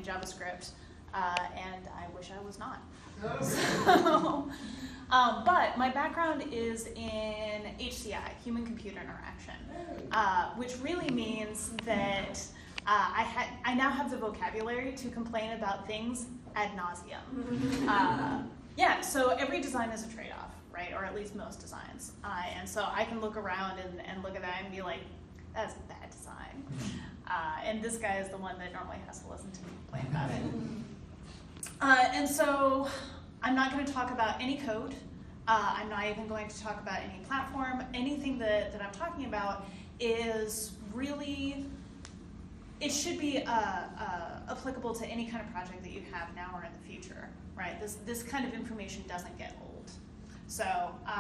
JavaScript, and I wish I was not. So, but my background is in HCI, human-computer interaction, which really means that I now have the vocabulary to complain about things ad nauseum. Yeah, so every design is a trade-off, right? Or at least most designs. And so I can look around and look at that and be like, that's a bad design. And this guy is the one that normally has to listen to me complain about it. And so I'm not going to talk about any code. I'm not even going to talk about any platform. Anything that I'm talking about is really, it should be applicable to any kind of project that you have now or in the future, right? This kind of information doesn't get old. So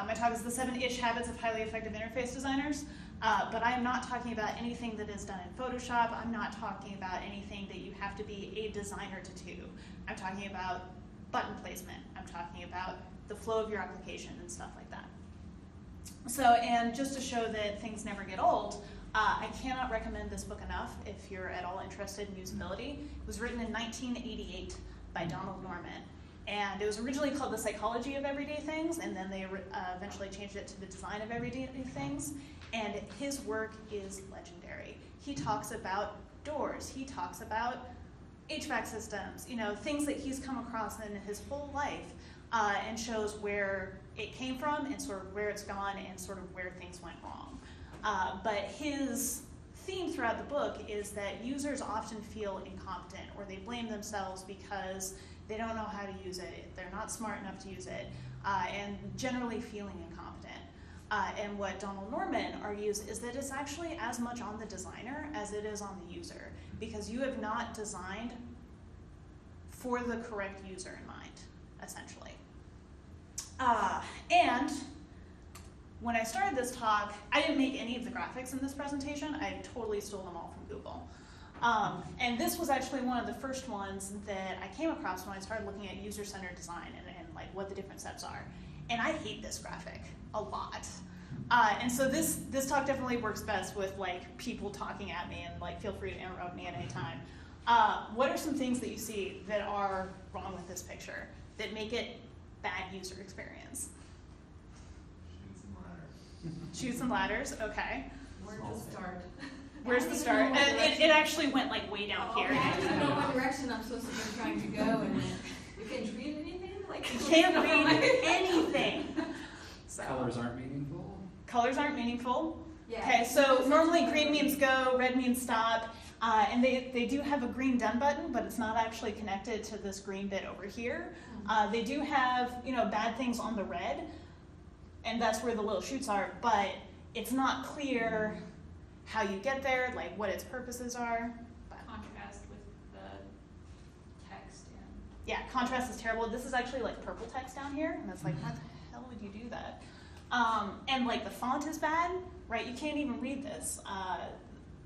my talk is the 7-ish habits of highly effective interface designers, but I am not talking about anything that is done in Photoshop. I'm not talking about anything that you have to be a designer to do. I'm talking about button placement. I'm talking about the flow of your application and stuff like that. So, and just to show that things never get old, I cannot recommend this book enough if you're at all interested in usability. It was written in 1988 by Donald Norman. And it was originally called The Psychology of Everyday Things, and then they eventually changed it to The Design of Everyday Things. And his work is legendary. He talks about doors. He talks about HVAC systems, you know, things that he's come across in his whole life, and shows where it came from and sort of where it's gone and sort of where things went wrong. But his theme throughout the book is that users often feel incompetent, or they blame themselves because they don't know how to use it, they're not smart enough to use it, and generally feeling incompetent. And what Donald Norman argues is that it's actually as much on the designer as it is on the user, because you have not designed for the correct user in mind, essentially. And when I started this talk, I didn't make any of the graphics in this presentation. I totally stole them all from Google. And this was actually one of the first ones that I came across when I started looking at user-centered design and like what the different steps are. And I hate this graphic a lot. And so this talk definitely works best with like people talking at me, and like feel free to interrupt me at any time. What are some things that you see that are wrong with this picture that make it bad user experience? Chutes and ladders, okay. Where to start? Where's the start? It actually went like way down here. I have to know what direction I'm supposed to be trying to go, and you can't read anything? Like, You can't read anything. So. Colors aren't meaningful? Colors aren't meaningful. Yeah. Okay, so normally green means go, red means stop, and they do have a green done button, but it's not actually connected to this green bit over here. They do have, you know, bad things on the red, and that's where the little chutes are, but it's not clear how you get there, like what its purposes are. But Contrast with the text. yeah, contrast is terrible. This is actually like purple text down here, and it's like, how the hell would you do that? And like the font is bad, right? You can't even read this.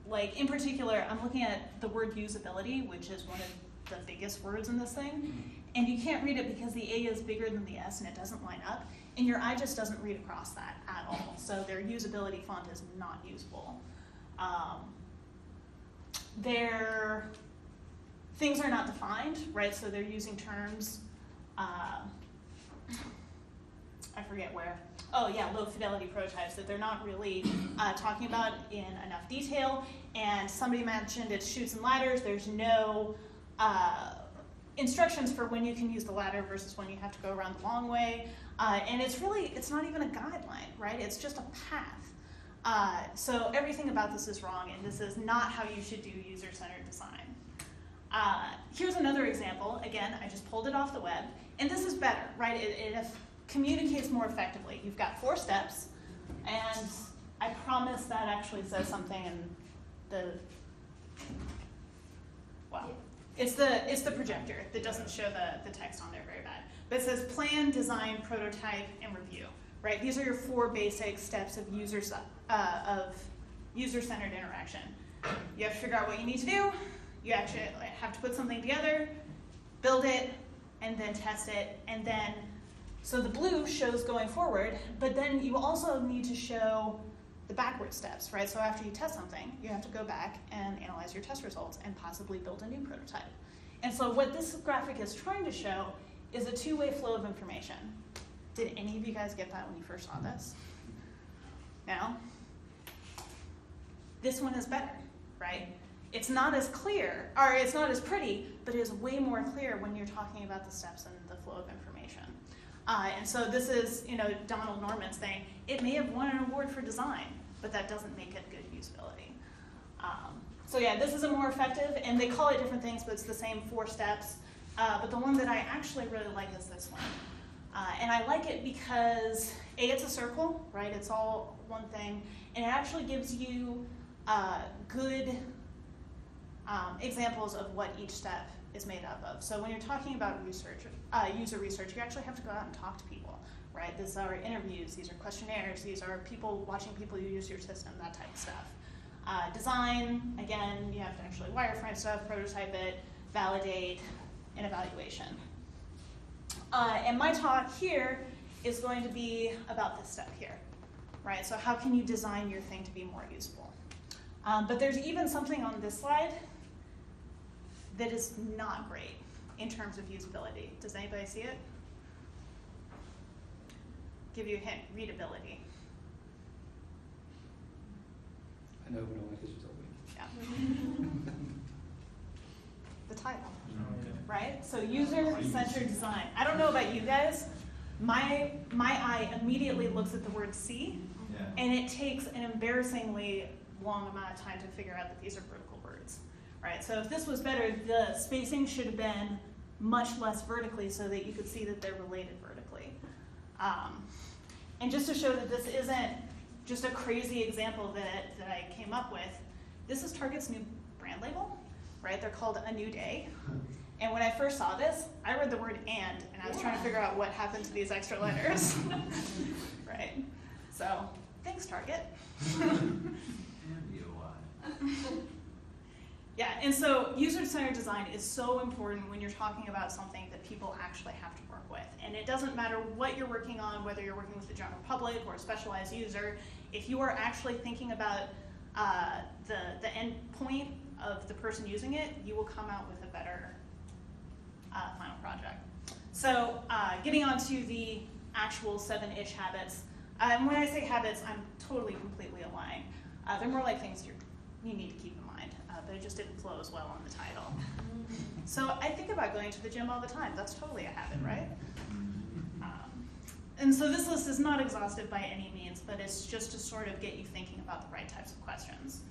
Like in particular, I'm looking at the word usability, which is one of the biggest words in this thing, and you can't read it because the A is bigger than the S and it doesn't line up, and your eye just doesn't read across that at all. So their usability font is not usable. Their things are not defined, right? So they're using terms, I forget where. Oh yeah, low fidelity prototypes that they're not really talking about in enough detail. And somebody mentioned it's chutes and ladders. There's no instructions for when you can use the ladder versus when you have to go around the long way. And it's not even a guideline, right? It's just a path. So everything about this is wrong, and this is not how you should do user-centered design. Here's another example. Again, I just pulled it off the web, and this is better, right? It communicates more effectively. You've got 4 steps, and I promise that actually says something in the, wow. It's the projector that doesn't show the text on there very bad. But it says plan, design, prototype, and review, right? These are your 4 basic steps of user-centered interaction. You have to figure out what you need to do. You actually have to put something together, build it, and then test it, and then, so the blue shows going forward, but then you also need to show the backward steps, right? So after you test something, you have to go back and analyze your test results and possibly build a new prototype. And And so what this graphic is trying to show is a two-way flow of information. Did any of you guys get that when you first saw this? No? This one is better, right? It's not as clear, or it's not as pretty, but it is way more clear when you're talking about the steps and the flow of information. And so this is, Donald Norman's thing. It may have won an award for design, but that doesn't make it good usability. So yeah, this is a more effective, and they call it different things, but it's the same 4 steps. But the one that I actually really like is this one. And I like it because, A, it's a circle, right? It's all one thing, and it actually gives you good examples of what each step is made up of. So when you're talking about research, user research, you actually have to go out and talk to people, right? These are interviews, these are questionnaires, these are people watching people use your system, that type of stuff. Design, again, you have to actually wireframe stuff, prototype it, validate, and evaluation. And my talk here is going to be about this step here, right? So how can you design your thing to be more usable? But there's even something on this slide that is not great in terms of usability. Does anybody see it? Give you a hint, readability. I know, but only because you told me. Yeah. The title, right? So user-centered design. I don't know about you guys. My eye immediately looks at the word C, and it takes an embarrassingly long amount of time to figure out that these are vertical words, right? So if this was better, the spacing should have been much less vertically so that you could see that they're related vertically. And just to show that this isn't just a crazy example that I came up with, this is Target's new brand label, right? They're called A New Day. And when I first saw this, I read the word and I was trying to figure out what happened to these extra letters, right? So, thanks, Target. Yeah, and so user-centered design is so important when you're talking about something that people actually have to work with. And it doesn't matter what you're working on, whether you're working with the general public or a specialized user, if you are actually thinking about the end point of the person using it, you will come out with a better final project. So getting on to the actual 7-ish habits. And when I say habits, I'm totally, completely aligned. They're more like things you need to keep in mind, but it just didn't flow as well on the title. So I think about going to the gym all the time. That's totally a habit, right? And so this list is not exhaustive by any means, but it's just to sort of get you thinking about the right types of questions.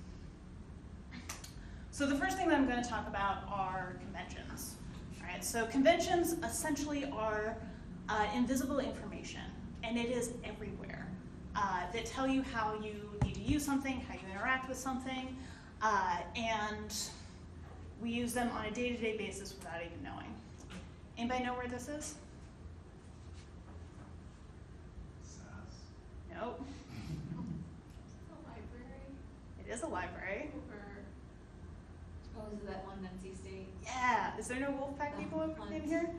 So the first thing that I'm going to talk about are conventions. All right, so conventions essentially are invisible information, and it is everywhere, that tell you how you need to use something, how you interact with something, and we use them on a day-to-day basis without even knowing. Anybody know where this is? Nope. A library? It is a library. Oh, is it that one NC State? Yeah. Is there no Wolfpack people in here?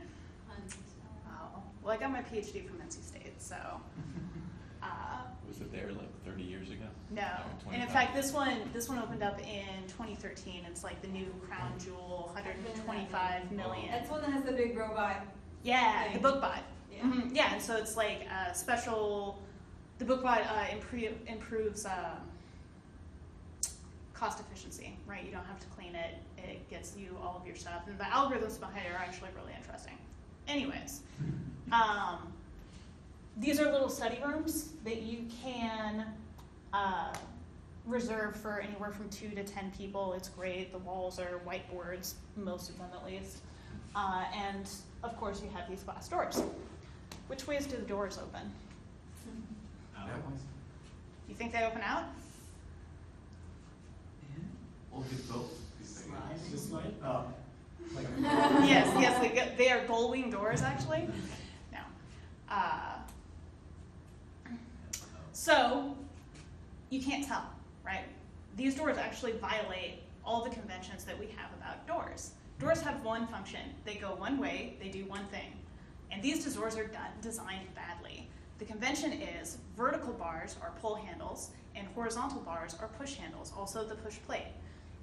Hunt. Oh. Well, I got my PhD from NC State, so. Was it there like 30 years ago? No. Or And in 25? fact, this one opened up in 2013. It's like the new crown jewel, 125 million. That's one that has the big robot. Yeah, the thing. BookBot. Yeah. Mhm. Yeah, and so it's like special. The BookBot improves cost efficiency, right? You don't have to clean it. It gets you all of your stuff. And the algorithms behind it are actually really interesting. Anyways, these are little study rooms that you can reserve for anywhere from 2 to 10 people. It's great. The walls are whiteboards, most of them at least. And of course you have these glass doors. Which ways do the doors open? You think they open out? Or get both. Just like, like Yes, they are gull-wing doors actually. No. So you can't tell, right? These doors actually violate all the conventions that we have about doors. Doors have one function. They go one way, they do one thing. And these doors are designed badly. The convention is vertical bars are pull handles and horizontal bars are push handles, also the push plate.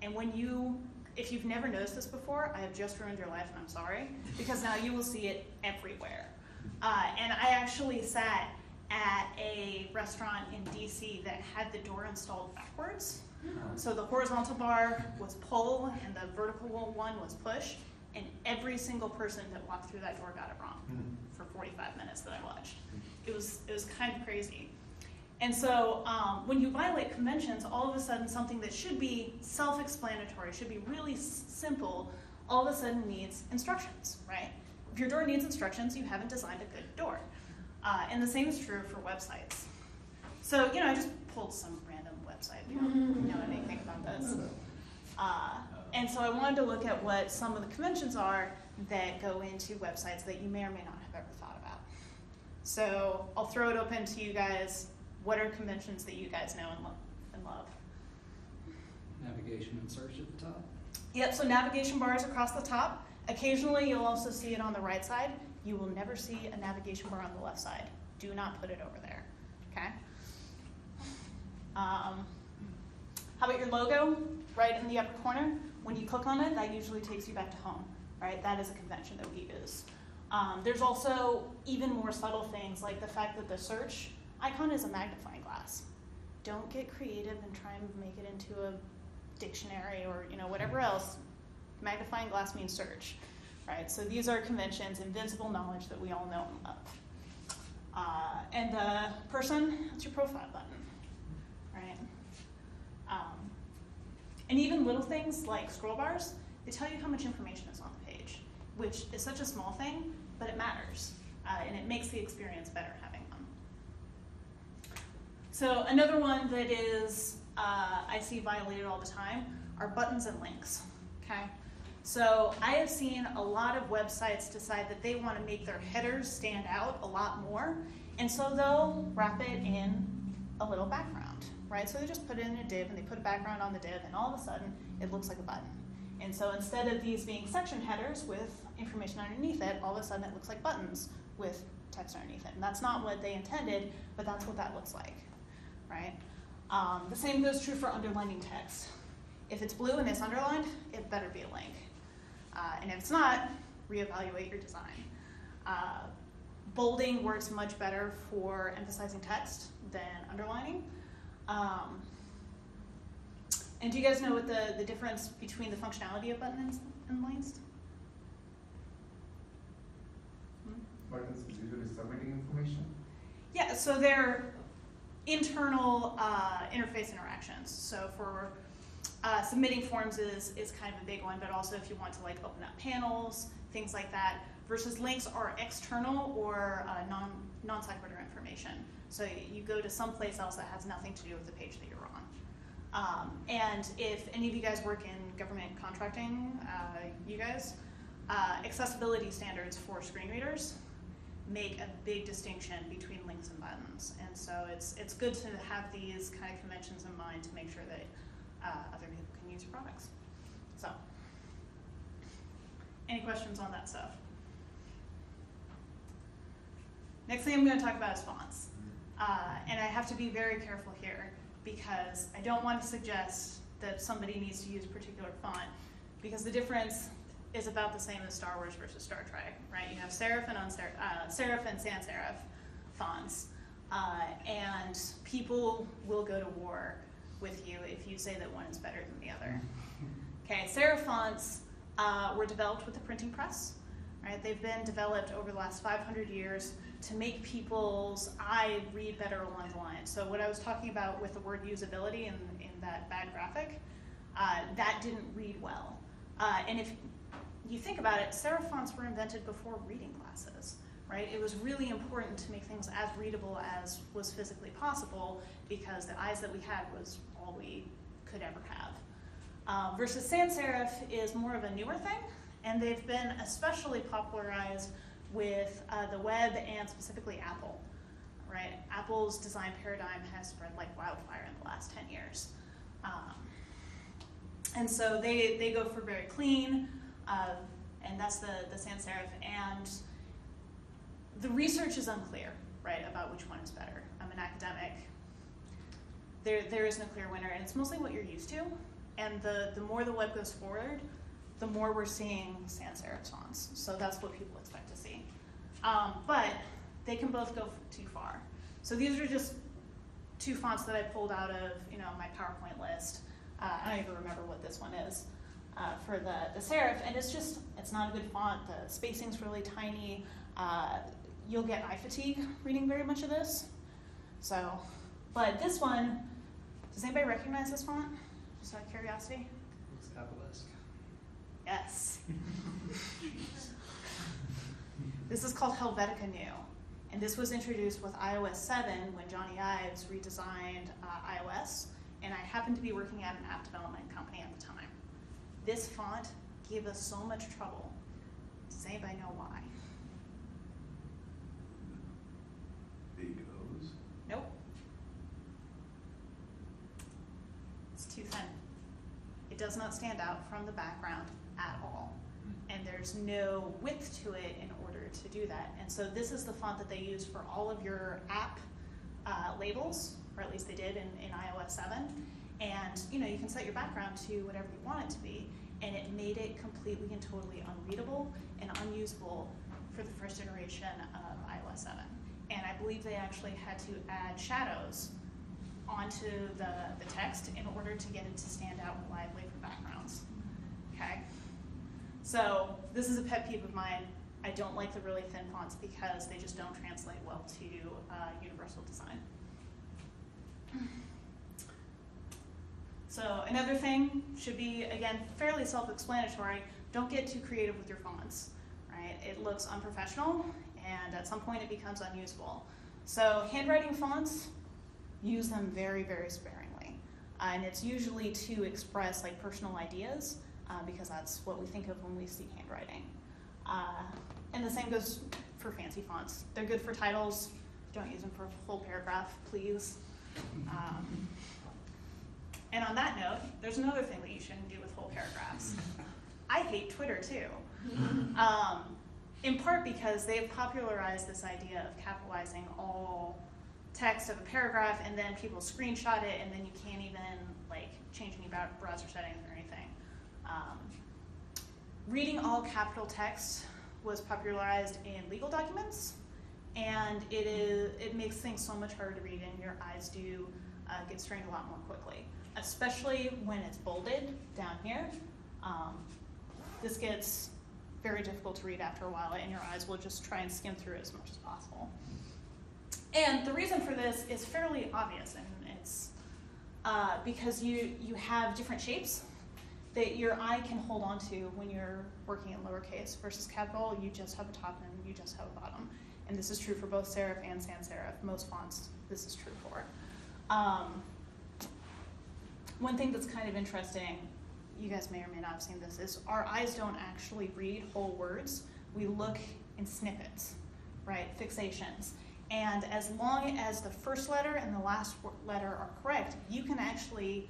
And when you if you've never noticed this before, I have just ruined your life and I'm sorry, because now you will see it everywhere. And I actually sat at a restaurant in DC that had the door installed backwards. So the horizontal bar was pull and the vertical one was push, and every single person that walked through that door got it wrong for 45 minutes that I watched. It was kind of crazy. And so when you violate conventions, all of a sudden something that should be self-explanatory, should be really simple, all of a sudden needs instructions, right? If your door needs instructions, you haven't designed a good door. And the same is true for websites. So, I just pulled some random website. We don't know anything about this. And so I wanted to look at what some of the conventions are that go into websites that you may or may not have ever thought about. So I'll throw it open to you guys. What are conventions that you guys know and love? Navigation and search at the top. Yep, so navigation bars across the top. Occasionally you'll also see it on the right side. You will never see a navigation bar on the left side. Do not put it over there, okay? How about your logo right in the upper corner? When you click on it, that usually takes you back to home, right? That is a convention that we use. There's also even more subtle things like the fact that the search icon is a magnifying glass. Don't get creative and try and make it into a dictionary or whatever else. Magnifying glass means search, right? So these are conventions, invincible knowledge that we all know and love. And the person, that's your profile button, right? And even little things like scroll bars, they tell you how much information is on the page, which is such a small thing, but it matters, and it makes the experience better having them. So another one that is, I see violated all the time, are buttons and links, okay? So I have seen a lot of websites decide that they want to make their headers stand out a lot more, and so they'll wrap it in a little background, right? So they just put it in a div and they put a background on the div, and all of a sudden it looks like a button. And so instead of these being section headers with information underneath it, all of a sudden it looks like buttons with text underneath it. And that's not what they intended, but that's what that looks like, right? The same goes true for underlining text. If it's blue and it's underlined, it better be a link. And if it's not, reevaluate your design. Bolding works much better for emphasizing text than underlining. And do you guys know what the difference between the functionality of buttons and links? Buttons is usually submitting information. Yeah, so they're internal interface interactions. So for submitting forms is kind of a big one, but also if you want to open up panels, things like that, versus links are external or non sequitur information. So you go to someplace else that has nothing to do with the page that you're on. And if any of you guys work in government contracting, accessibility standards for screen readers make a big distinction between links and buttons. And so it's good to have these kind of conventions in mind to make sure that other people can use your products. So, any questions on that stuff? Next thing I'm going to talk about is fonts. And I have to be very careful here because I don't want to suggest that somebody needs to use a particular font because the difference is about the same as Star Wars versus Star Trek, right? You have serif and serif and sans serif fonts, and people will go to war with you if you say that one is better than the other. Okay, serif fonts were developed with the printing press, right? They've been developed over the last 500 years to make people's eye read better along the line. So what I was talking about with the word usability in that bad graphic, that didn't read well. And if you think about it, serif fonts were invented before reading glasses, right? It was really important to make things as readable as was physically possible because the eyes that we had was all we could ever have. Versus sans serif is more of a newer thing, and they've been especially popularized with the web and specifically Apple, right? Apple's design paradigm has spread like wildfire in the last 10 years. And so they go for very clean, and that's the sans serif. And the research is unclear, right, about which one is better. I'm an academic. There is no clear winner, and it's mostly what you're used to. And the more the web goes forward, the more we're seeing sans serif fonts. So that's what people expect to see. But they can both go too far. So these are just two fonts that I pulled out of my PowerPoint list. I don't even remember what this one is for the serif, and it's not a good font. The spacing's really tiny. You'll get eye fatigue reading very much of this. So, but this one, does anybody recognize this font? Just out of curiosity? Looks Apple-esque. Yes. This is called Helvetica New, and this was introduced with iOS 7 when Johnny Ives redesigned iOS, and I happened to be working at an app development company at the time. This font gave us so much trouble. Does anybody know why? Big O's. Nope. It's too thin. It does not stand out from the background at all. And there's no width to it in order to do that. And so this is the font that they use for all of your app labels, or at least they did in iOS 7. And you can set your background to whatever you want it to be, and it made it completely and totally unreadable and unusable for the first iteration of iOS 7. And I believe they actually had to add shadows onto the text in order to get it to stand out reliably from backgrounds. Okay? So this is a pet peeve of mine. I don't like the really thin fonts because they just don't translate well to universal design. So another thing should be, again, fairly self-explanatory. Don't get too creative with your fonts, right? It looks unprofessional, and at some point it becomes unusable. So handwriting fonts, use them very, very sparingly. And it's usually to express like personal ideas, because that's what we think of when we see handwriting. And the same goes for fancy fonts. They're good for titles. Don't use them for a full paragraph, please. And on that note, there's another thing that you shouldn't do with whole paragraphs. I hate Twitter too. In part because they've popularized this idea of capitalizing all text of a paragraph, and then people screenshot it, and then you can't even change any browser settings or anything. Reading all capital text was popularized in legal documents, and it makes things so much harder to read, and your eyes do get strained a lot more quickly, especially when it's bolded down here. This gets very difficult to read after a while, and your eyes will just try and skim through it as much as possible. And the reason for this is fairly obvious, and it's because you have different shapes that your eye can hold on to when you're working in lowercase versus capital. You just have a top and you just have a bottom. And this is true for both serif and sans serif. Most fonts, this is true for. One thing that's kind of interesting, you guys may or may not have seen this, is our eyes don't actually read whole words. We look in snippets, right? Fixations. And as long as the first letter and the last letter are correct, you can actually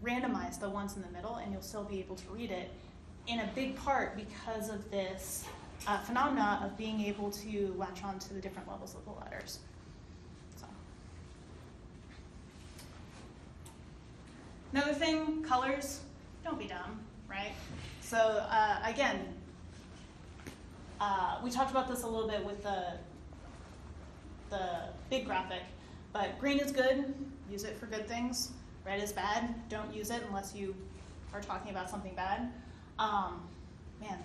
randomize the ones in the middle, and you'll still be able to read it, in a big part because of this phenomena of being able to latch on to the different levels of the letters. So. Another thing, colors. Don't be dumb, right? So again, we talked about this a little bit with the big graphic, but green is good. Use it for good things. Red is bad. Don't use it unless you are talking about something bad. Man,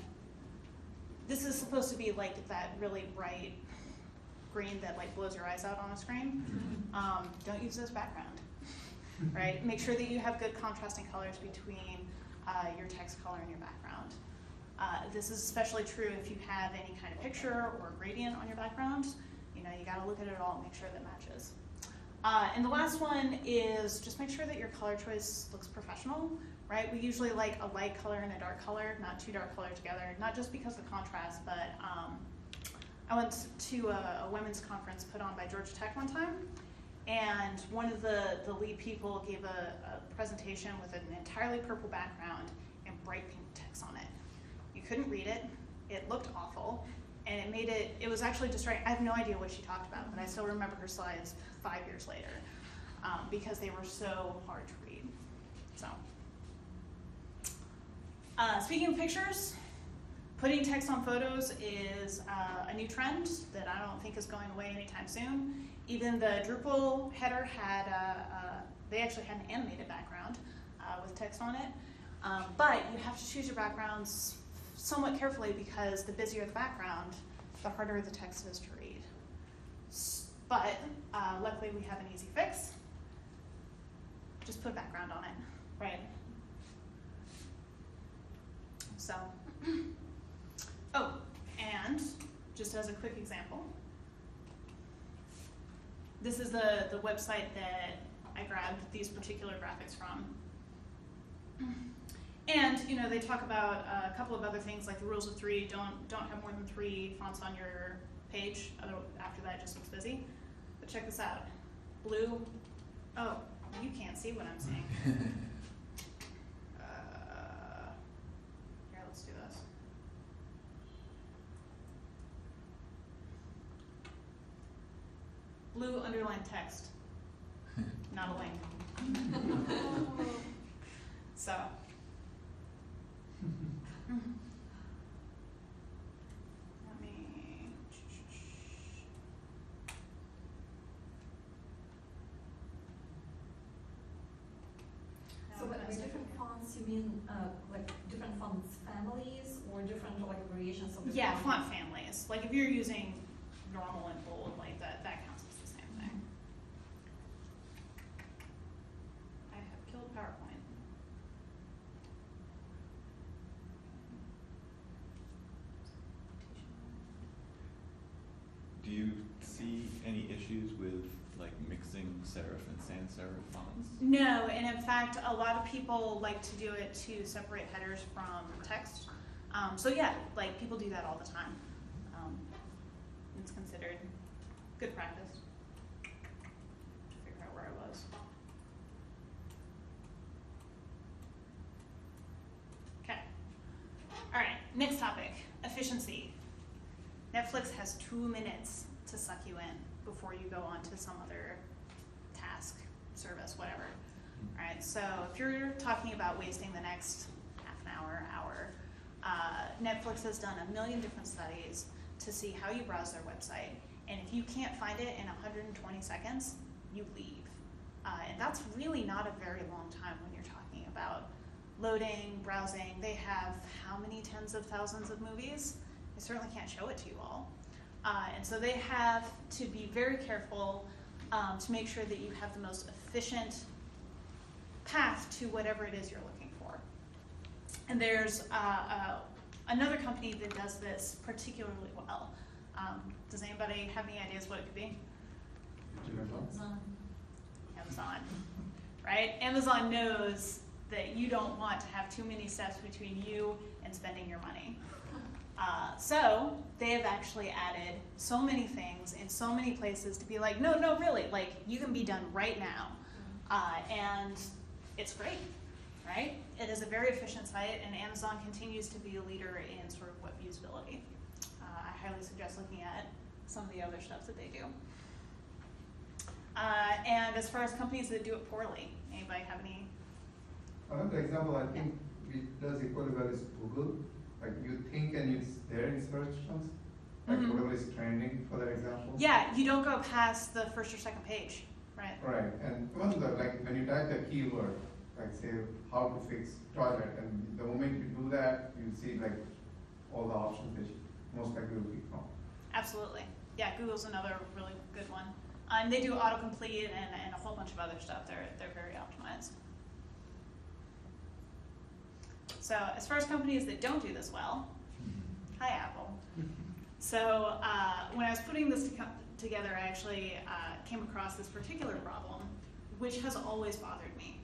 this is supposed to be like that really bright green that blows your eyes out on a screen. Don't use this background, right? Make sure that you have good contrasting colors between your text color and your background. This is especially true if you have any kind of picture or gradient on your background. You got to look at it all and make sure that matches. And the last one is just make sure that your color choice looks professional, right? We usually like a light color and a dark color, not two dark colors together, not just because of contrast, but I went to a women's conference put on by Georgia Tech one time, and one of the lead people gave a presentation with an entirely purple background and bright pink text on it. You couldn't read it, it looked awful, and it was actually distracting. I have no idea what she talked about, but I still remember her slides 5 years later because they were so hard to read. So. Speaking of pictures, putting text on photos is a new trend that I don't think is going away anytime soon. Even the Drupal header had, they actually had an animated background with text on it. But you have to choose your backgrounds somewhat carefully because the busier the background, the harder the text is to read. But luckily we have an easy fix. Just put background on it, right? So, oh, and just as a quick example, this is the website that I grabbed these particular graphics from. And you know, they talk about a couple of other things like the rules of three. Don't have more than 3 fonts on your page. After that, it just looks busy. But check this out. Blue. Oh, you can't see what I'm saying. Here, let's do this. Blue underlined text, not a link. So. Let me. So by different fonts, you mean like different fonts families or different like variations of the Yeah, font? font families. Like if you're using normal and bold, like that counts as the same thing. I have killed PowerPoint. Do you see any issues with like mixing serif and sans serif fonts? No, and in fact, a lot of people like to do it to separate headers from text. So yeah, like people do that all the time. It's considered good practice. Figure out where I was. Okay. All right, next topic, efficiency. Netflix has 2 minutes to suck you in before you go on to some other task, service, whatever. All right, so if you're talking about wasting the next half an hour, Netflix has done a million different studies to see how you browse their website. And if you can't find it in 120 seconds, you leave. And that's really not a very long time when you're talking about loading, browsing. They have how many tens of thousands of movies? They certainly can't show it to you all. And so they have to be very careful to make sure that you have the most efficient path to whatever it is you're looking for. And there's another company that does this particularly well. Does anybody have any ideas what it could be? Amazon, right? Amazon knows that you don't want to have too many steps between you and spending your money. So they have actually added so many things in so many places to be like, no, really, like you can be done right now. And it's great, right? It is a very efficient site, and Amazon continues to be a leader in sort of web usability. I highly suggest looking at some of the other stuff that they do. And as far as companies that do it poorly, anybody have any? Another example I think it does equally well is Google. Like you think and it's there in search terms, like whatever is trending for that example. Yeah, you don't go past the first or second page, right? Right, and even the, like when you type the keyword, like say how to fix toilet, and the moment you do that, you see like all the options that you most likely will be found. Absolutely. Yeah, Google's another really good one. And they do autocomplete and a whole bunch of other stuff. They're very optimized. So as far as companies that don't do this well, hi Apple. So when I was putting this together, I actually came across this particular problem, which has always bothered me,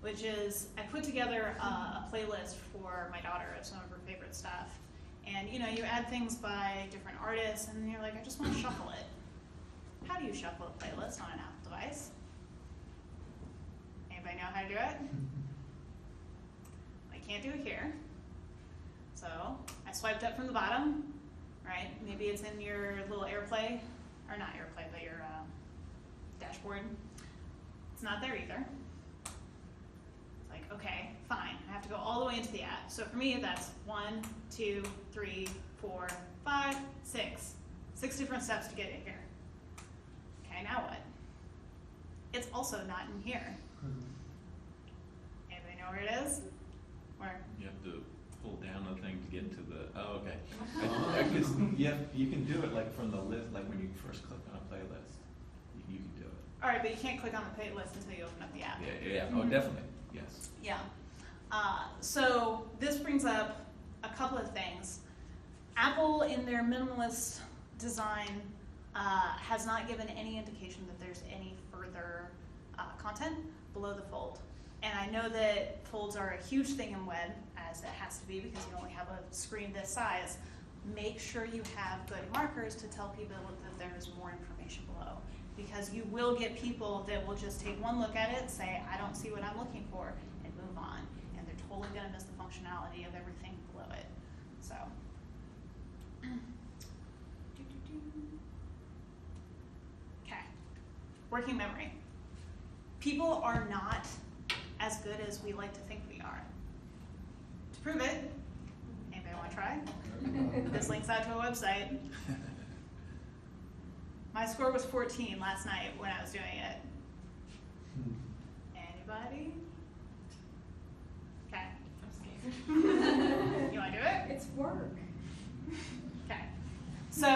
which is I put together a playlist for my daughter of some of her favorite stuff. And you know, you add things by different artists, and then you're like, I just want to shuffle it. How do you shuffle a playlist on an Apple device? Anybody know how to do it? I can't do it here. So I swiped up from the bottom, right? Maybe it's in your little AirPlay, or not AirPlay, but your dashboard. It's not there either. It's like, okay, fine, I have to go all the way into the app. So for me, that's 1, 2, 3, 4, 5, 6. 6 different steps to get in here. Okay, now what? It's also not in here. Anybody know where it is? Where? You have to pull down the thing to get to the, oh, okay. Because you can do it like from the list, like when you first click on a playlist, you can do it. All right, but you can't click on the playlist until you open up the app. Yeah, oh, definitely, yes. Yeah. So this brings up a couple of things. Apple, in their minimalist design, has not given any indication that there's any further content below the fold. And I know that folds are a huge thing in web, as it has to be because you only have a screen this size. Make sure you have good markers to tell people that there's more information below. Because you will get people that will just take one look at it, say, I don't see what I'm looking for, and move on. And they're totally gonna miss the functionality of everything below it. So. Okay, working memory. People are not as good as we like to think we are. To prove it, anybody want to try? This links out to a website. My score was 14 last night when I was doing it. Anybody? Okay. I'm scared. You want to do it? It's work. Okay. So,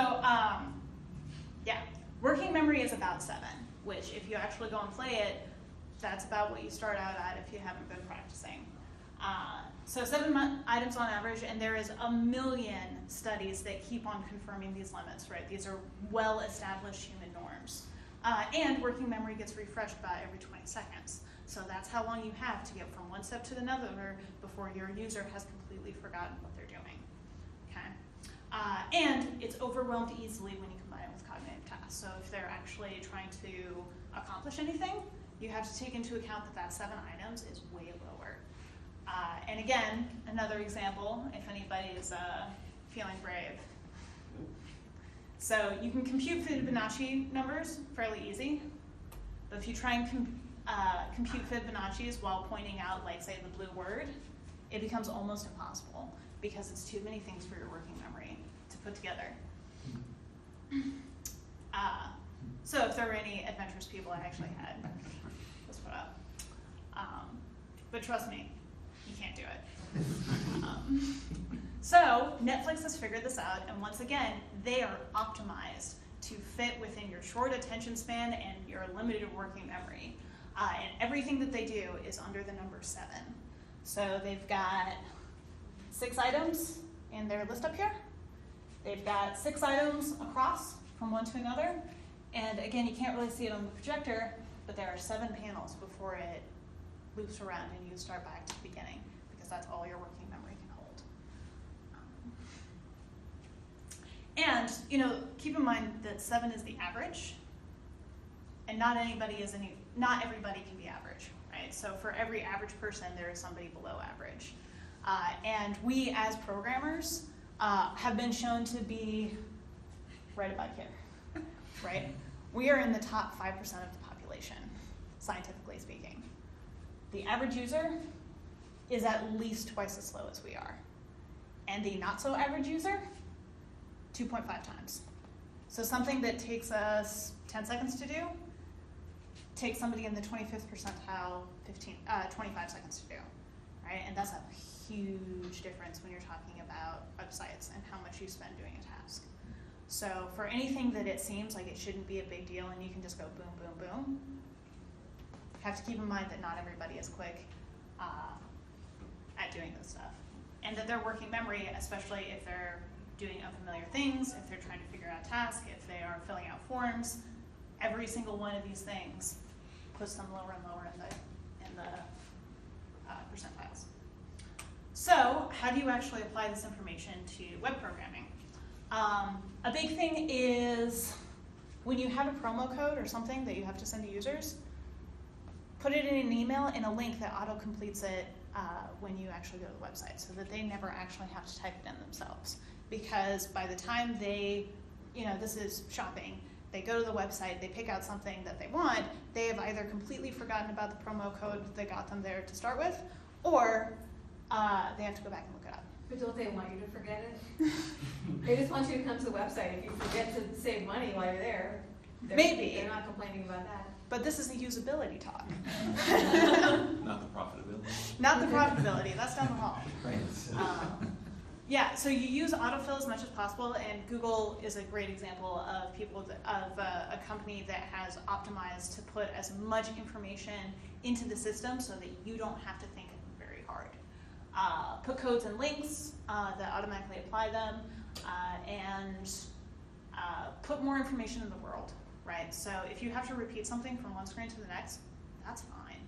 yeah, working memory is about 7, which if you actually go and play it, that's about what you start out at if you haven't been practicing. So 7 items on average, and there is a million studies that keep on confirming these limits, right? These are well-established human norms. And working memory gets refreshed about every 20 seconds. So that's how long you have to get from one step to another before your user has completely forgotten what they're doing, okay? And it's overwhelmed easily when you combine it with cognitive tasks. So if they're actually trying to accomplish anything, you have to take into account that 7 items is way lower. And again, another example, if anybody is feeling brave. So you can compute Fibonacci numbers fairly easy, but if you try and compute Fibonacci's while pointing out, like, say, the blue word, it becomes almost impossible because it's too many things for your working memory to put together. So if there were any adventurous people I actually had, let's put up. But trust me, you can't do it. So Netflix has figured this out, and once again, they are optimized to fit within your short attention span and your limited working memory. And everything that they do is under the number 7. So they've got 6 items in their list up here. They've got 6 items across from one to another. And again, you can't really see it on the projector, but there are 7 panels before it loops around and you start back to the beginning, because that's all your working memory can hold. And, keep in mind that 7 is the average, and not everybody can be average, right? So for every average person, there is somebody below average. And we, as programmers, have been shown to be right about here, right? We are in the top 5% of the population, scientifically speaking. The average user is at least twice as slow as we are. And the not so average user, 2.5 times. So something that takes us 10 seconds to do, takes somebody in the 25th percentile 25 seconds to do, right? And that's a huge difference when you're talking about websites and how much you spend doing a task. So for anything that it seems like it shouldn't be a big deal and you can just go boom, boom, boom, you have to keep in mind that not everybody is quick at doing this stuff. And that their working memory, especially if they're doing unfamiliar things, if they're trying to figure out tasks, if they are filling out forms, every single one of these things puts them lower and lower in the percentiles. So how do you actually apply this information to web programming? A big thing is when you have a promo code or something that you have to send to users, put it in an email in a link that auto-completes it when you actually go to the website, so that they never actually have to type it in themselves. Because by the time they, this is shopping, they go to the website, they pick out something that they want, they have either completely forgotten about the promo code that got them there to start with, or they have to go back and look it up. But don't they want you to forget it? They just want you to come to the website. If you forget to save money while you're there, Maybe. they're not complaining about that. But this is a usability talk. Not the profitability. Not the profitability, that's down the hall. Right. Yeah, so you use autofill as much as possible, and Google is a great example of a company that has optimized to put as much information into the system so that you don't have to think very hard. Put codes and links that automatically apply them, and put more information in the world, right? So if you have to repeat something from one screen to the next, that's fine.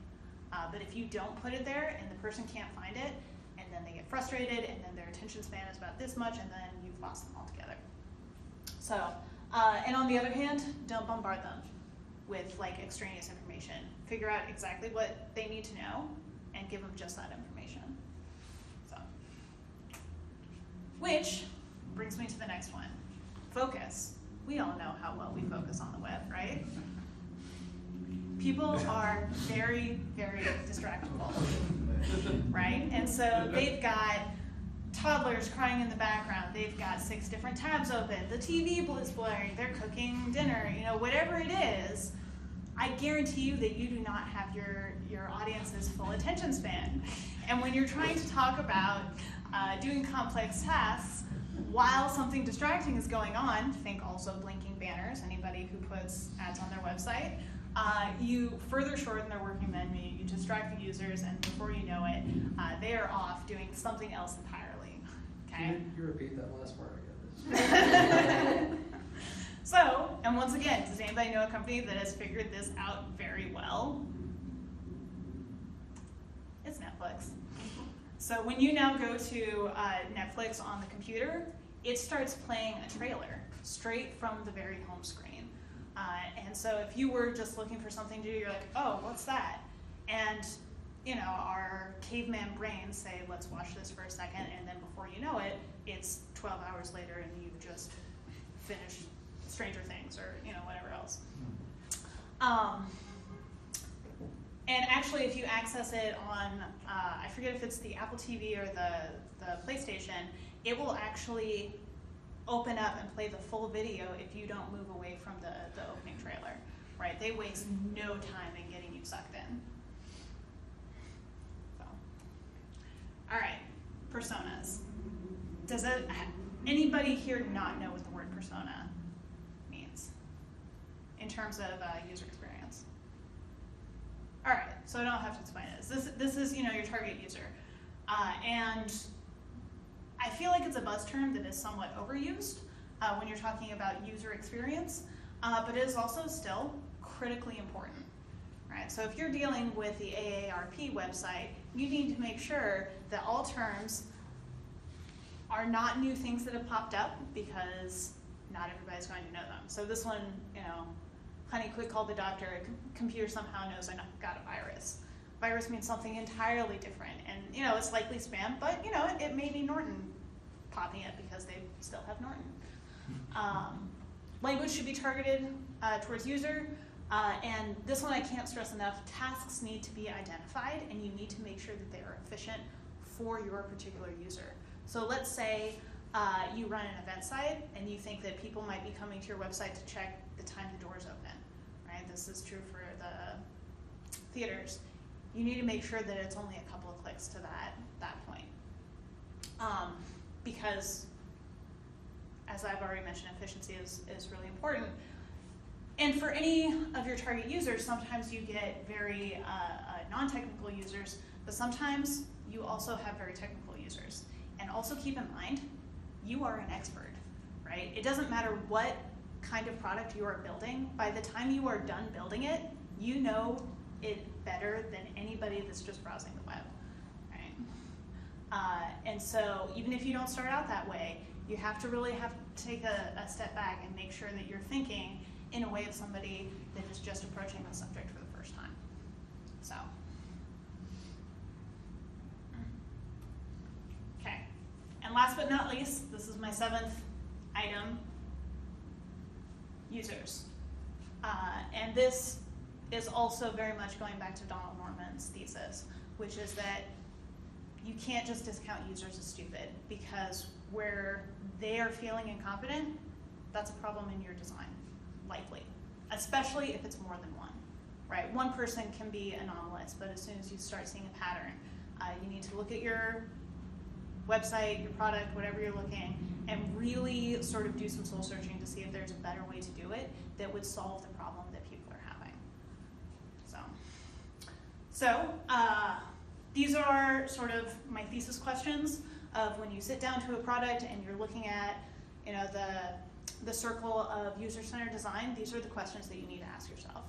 But if you don't put it there and the person can't find it, and then they get frustrated, and then their attention span is about this much, and then you've lost them altogether. So, and on the other hand, don't bombard them with like extraneous information. Figure out exactly what they need to know, and give them just that information. So, which brings me to the next one. Focus. We all know how well we focus on the web, right? People are very, very distractible, right? And so they've got toddlers crying in the background. They've got 6 different tabs open. The TV is blaring. They're cooking dinner. You know, whatever it is, I guarantee you that you do not have your audience's full attention span. And when you're trying to talk about doing complex tasks while something distracting is going on, think also blinking banners, anybody who puts ads on their website, you further shorten their working menu, you distract the users, and before you know it, they are off doing something else entirely. Okay? Can you repeat that last part again? So, and once again, does anybody know a company that has figured this out very well? It's Netflix. So when you now go to Netflix on the computer, it starts playing a trailer straight from the very home screen. And so if you were just looking for something to do, you're like, oh, what's that? And you know, our caveman brains say, let's watch this for a second, and then before you know it, it's 12 hours later and you've just finished Stranger Things or you know, whatever else. And actually, if you access it on, I forget if it's the Apple TV or the PlayStation, it will actually open up and play the full video if you don't move away from the opening trailer, right? They waste no time in getting you sucked in. So, all right, personas. Does anybody here not know what the word persona means in terms of user experience? All right, so I don't have to explain this. This is you know, your target user, and I feel like it's a buzz term that is somewhat overused when you're talking about user experience, but it is also still critically important, right? So if you're dealing with the AARP website, you need to make sure that all terms are not new things that have popped up, because not everybody's going to know them. So this one, you know, honey, quick call the doctor, computer somehow knows I got a virus. Virus means something entirely different, and you know, it's likely spam, but you know, it may be Norton popping it because they still have Norton. Language should be targeted towards user, and this one I can't stress enough, tasks need to be identified, and you need to make sure that they are efficient for your particular user. So let's say you run an event site, and you think that people might be coming to your website to check the time the doors open, right? This is true for the theaters. You need to make sure that it's only a couple of clicks to that point. Because, as I've already mentioned, efficiency is really important. And for any of your target users, sometimes you get very non-technical users, but sometimes you also have very technical users. And also keep in mind, you are an expert, right? It doesn't matter what kind of product you are building. By the time you are done building it, you know it better than anybody that's just browsing the web, right? And so even if you don't start out that way, you have to really take a step back and make sure that you're thinking in a way of somebody that is just approaching the subject for the first time. So, okay. And last but not least, this is my 7th item, users. And this is also very much going back to Donald Norman's thesis, which is that you can't just discount users as stupid, because where they are feeling incompetent, that's a problem in your design, likely, especially if it's more than one, right? One person can be anomalous, but as soon as you start seeing a pattern, you need to look at your website, your product, whatever you're looking, and really sort of do some soul searching to see if there's a better way to do it that would solve the problem that people are having. So these are sort of my thesis questions of when you sit down to a product and you're looking at, you know, the circle of user-centered design. These are the questions that you need to ask yourself.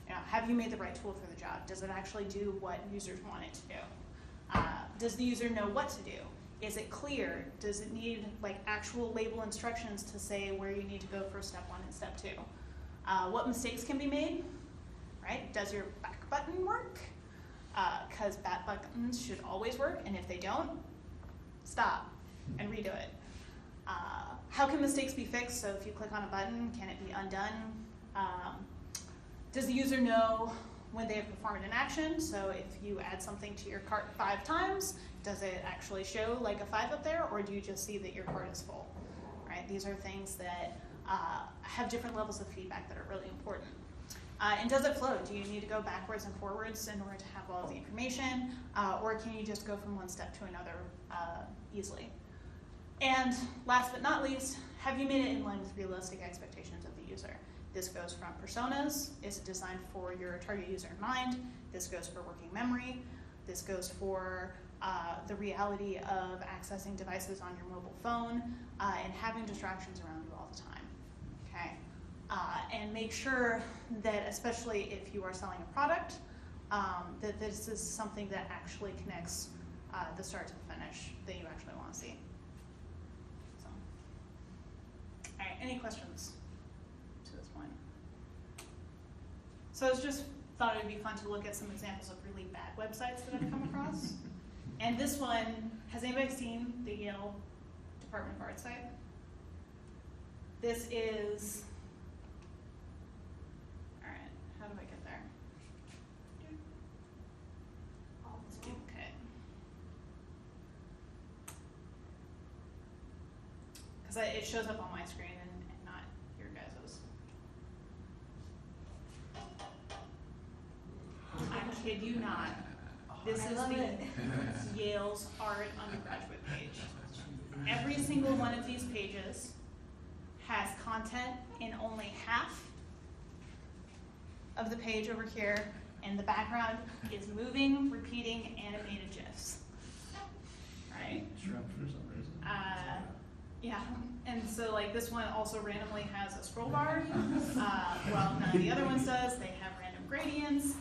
You know, have you made the right tool for the job? Does it actually do what users want it to do? Does the user know what to do? Is it clear? Does it need like actual label instructions to say where you need to go for step 1 and step 2? What mistakes can be made? Right? Does your back button work? Because back buttons should always work, and if they don't, stop and redo it. How can mistakes be fixed? So if you click on a button, can it be undone? Does the user know when they have performed an action? So if you add something to your cart 5 times, does it actually show like a 5 up there, or do you just see that your cart is full? Right? These are things that have different levels of feedback that are really important. And does it flow? Do you need to go backwards and forwards in order to have all of the information, or can you just go from one step to another easily? And last but not least, have you made it in line with realistic expectations of the user? This goes from personas. Is it designed for your target user in mind? This goes for working memory. This goes for the reality of accessing devices on your mobile phone and having distractions around you all the time. Okay? And make sure that, especially if you are selling a product, that this is something that actually connects the start to the finish that you actually want to see. So, all right, any questions to this point? So I just thought it would be fun to look at some examples of really bad websites that I've come across. And this one, has anybody seen the Yale Department of Art site? This is, all right, how do I get there? Let's duplicate. Because it shows up on my screen and not your guys's. I kid you not. This is Yale's art undergraduate page. Every single one of these pages has content in only half of the page over here, and the background is moving, repeating, animated GIFs. Right? Shrimp for some reason. Yeah, and so like this one also randomly has a scroll bar. Well, none of the other ones does. They have random gradients.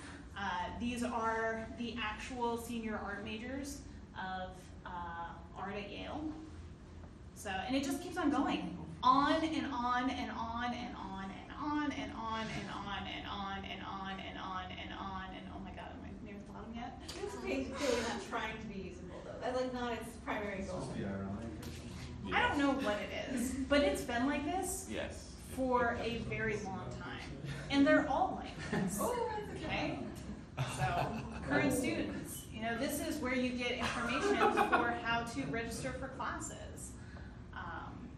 These are the actual senior art majors of art at Yale. So, and it just keeps on going. On and on and on and on and on and on and on and on and on and on and on and oh my god, am I near the bottom yet? This page is really not trying to be usable though. That's like not its primary It's goal. supposed to be ironic or something. I don't know what it is, but it's been like this Yes. for a very long time. And they're all like this. Oh, that's Okay? So, current students, you know, this is where you get information for how to register for classes.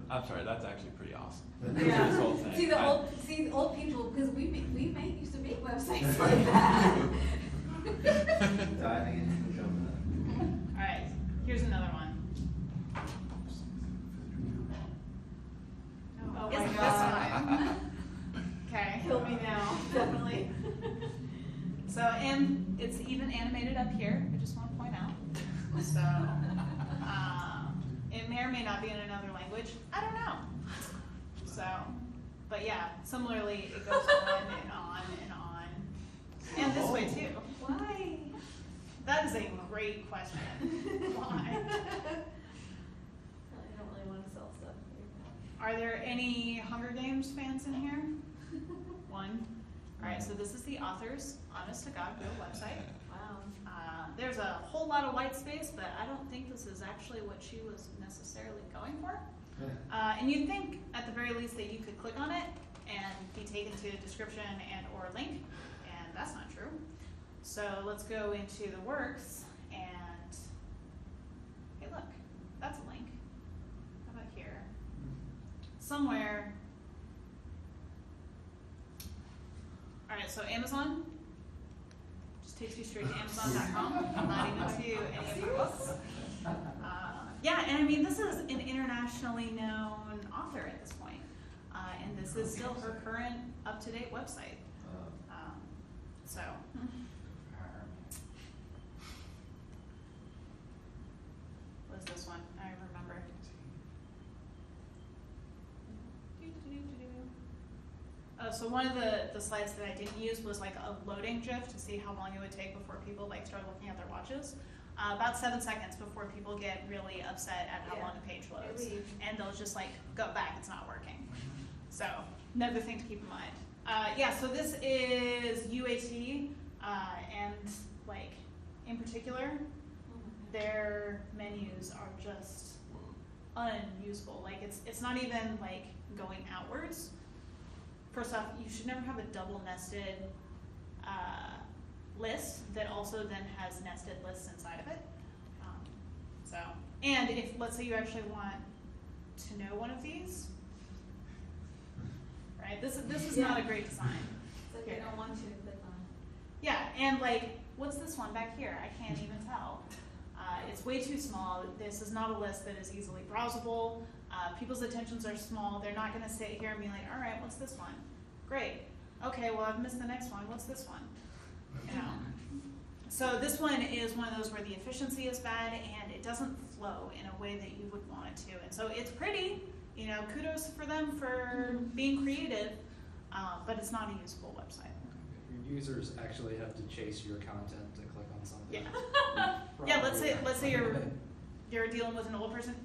I'm sorry, that's actually pretty awesome. Yeah. This whole thing. See the old people, because we used to make websites like that. Diving into the film. All right, here's another one. Oh It's my this god. one. Okay. Kill me now, definitely. So, and it's even animated up here, I just want to point out. So, it may or may not be in another language, I don't know. So, but yeah, similarly, it goes on and on and on. And this way too. Why? That is a great question. Why? I don't really want to sell stuff. Are there any Hunger Games fans in here? One. All right, so this is the author's honest to God real website. Wow. There's a whole lot of white space, but I don't think this is actually what she was necessarily going for. And you'd think, at the very least, that you could click on it and be taken to a description and or link, and that's not true. So let's go into the works and, hey look, that's a link. How about here? Somewhere. All right, so Amazon just takes you straight to Amazon.com, not even to any of your books. Yeah, and I mean, this is an internationally known author at this point, and this is still her current up-to-date website. So. What is this one? I remember. Oh, so one of the slides that I didn't use was like a loading GIF to see how long it would take before people like start looking at their watches. About 7 seconds before people get really upset at how long a page loads. And they'll just like go back, it's not working. So another thing to keep in mind. Yeah, so this is UAT, and like in particular, their menus are just unusable. Like it's not even like going outwards. First off, you should never have a double nested list that also then has nested lists inside of it. And if, let's say you actually want to know one of these, right? This is not a great design. So they don't want you to click on. Yeah, and like, what's this one back here? I can't even tell. It's way too small. This is not a list that is easily browsable. People's attentions are small. They're not gonna sit here and be like, all right, what's this one? Great. Okay, well, I've missed the next one. What's this one? You know. So this one is one of those where the efficiency is bad and it doesn't flow in a way that you would want it to. And so it's pretty, you know, kudos for them for being creative, but it's not a usable website. Your users actually have to chase your content to click on something. Yeah. Yeah, let's say you're dealing with an old person.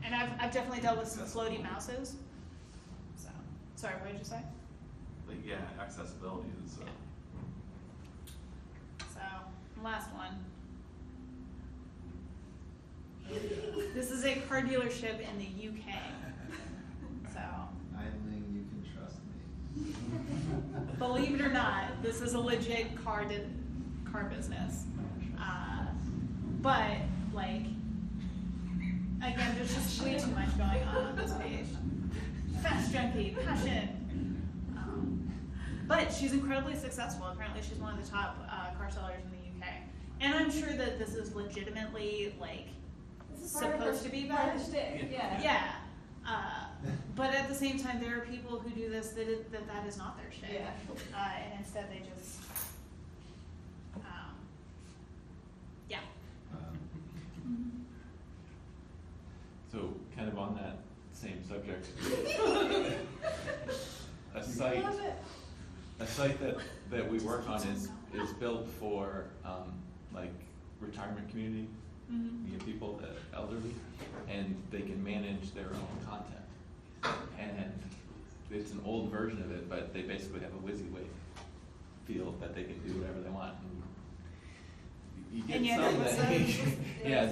And I've definitely dealt with some floaty mouses. So, sorry, what did you say? Like, yeah, accessibility is. Yeah. So, last one. This is a car dealership in the UK. So, Eileen, you can trust me. believe it or not, this is a legit car business. But like, again, there's just way too much going on this page. Fast junkie, passion. But she's incredibly successful. Apparently, she's one of the top car sellers in the UK. And I'm sure that this is legitimately like supposed to be bad. Yeah. Yeah. But at the same time, there are people who do this that is not their shit. Yeah. And instead they just, yeah. So kind of on that same subject, a site that we work on is built for like retirement community, you know, people that are elderly, and they can manage their own content. And it's an old version of it, but they basically have a WYSIWYG field that they can do whatever they want. And you get And yet some what's that, the- yeah,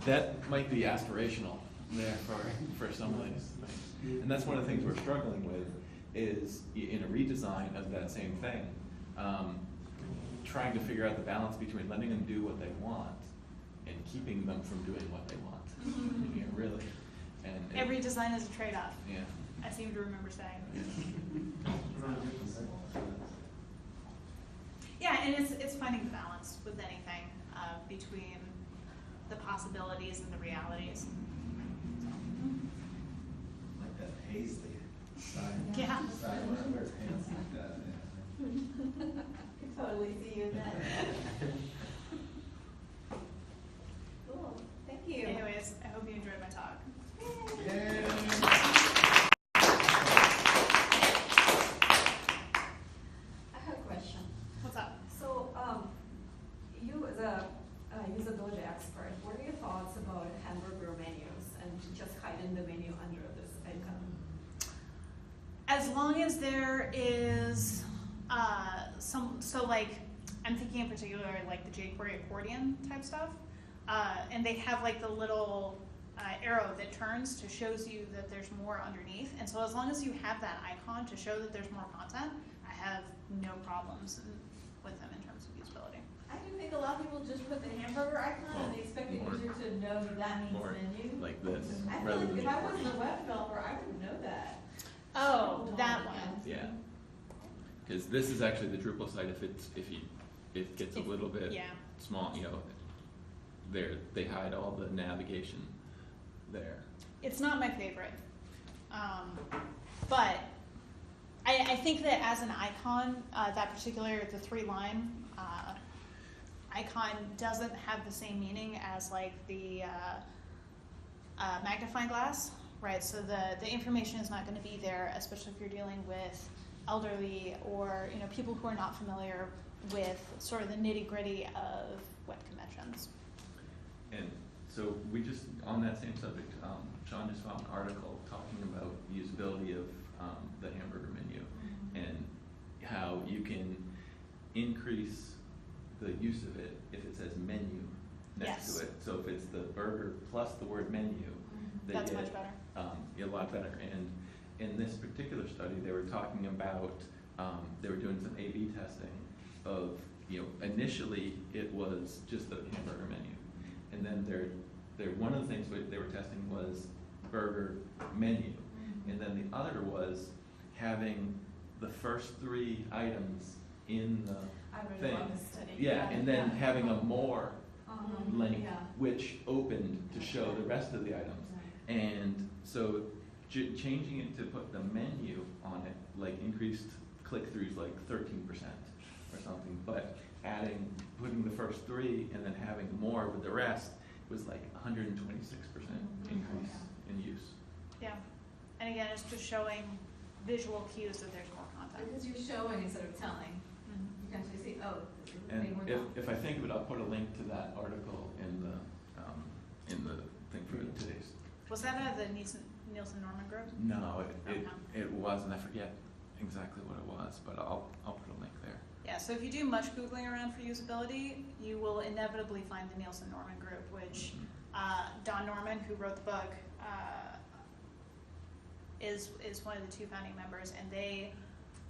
that might be aspirational there for some of these things. And that's one of the things we're struggling with is in a redesign of that same thing, trying to figure out the balance between letting them do what they want and keeping them from doing what they want. You know, really. And Every design is a trade-off. yeah. I seem to remember saying. Yeah, and it's finding the balance with anything between the possibilities and the realities. Like that paisley sign. Yeah. Sign where I wear pants like that. Yeah. I can totally see you in that. Cool, thank you. Anyways, I hope you enjoyed my talk. Yay. I have a question. What's up? So, you as a usability expert, what are your thoughts about hamburger menus and just hiding the menu under this icon? As long as there is so like, I'm thinking in particular like the jQuery accordion type stuff, and they have like the little arrow that turns to shows you that there's more underneath. And so as long as you have that icon to show that there's more content, I have no problems with them in terms of usability. I do think a lot of people just put the hamburger icon and they expect the More- user to know that that means more menu. like this, I feel rather like than. if I wasn't a web developer, I would know that. Oh, that one. Yeah, because this is actually the Drupal site. If it gets a little bit Yeah. small, you know, they hide all the navigation there. It's not my favorite. But I think that as an icon, that particular, the 3-line icon doesn't have the same meaning as like the magnifying glass, right? So the information is not going to be there, especially if you're dealing with elderly or, you know, people who are not familiar with sort of the nitty-gritty of web conventions. And so we just, on that same subject, Sean just found an article talking about the usability of the hamburger menu and how you can increase the use of it if it says menu next Yes. to it. So if it's the burger plus the word menu, they That's get much better. a lot better. And in this particular study, they were talking about, they were doing some A/B testing of, you know, initially it was just the hamburger menu. And then one of the things they were testing was burger menu. And then the other was having the first 3 items in the I really thing. love this study. Yeah, and then having a more link, Yeah. which opened to show the rest of the items. And so changing it to put the menu on it, like increased click-throughs like 13% or something, but putting the first 3 and then having more with the rest was like 126% increase in use. Yeah. And again, it's just showing visual cues that there's more content. Because you're showing instead of telling. Mhm. You can actually see, oh, this is the And thing we're doing. if I think of it, I'll put a link to that article in the thing for today's. Was that out of the Nielsen Norman group? No, Okay. it wasn't. I forget exactly what it was, but I'll put a link there. Yeah, so if you do much Googling around for usability, you will inevitably find the Nielsen Norman group, which Don Norman, who wrote the book, is one of the 2 founding members, and they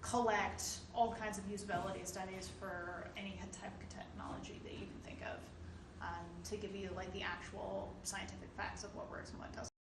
collect all kinds of usability studies for any type of technology that you can think of, to give you like the actual scientific facts of what works and what doesn't.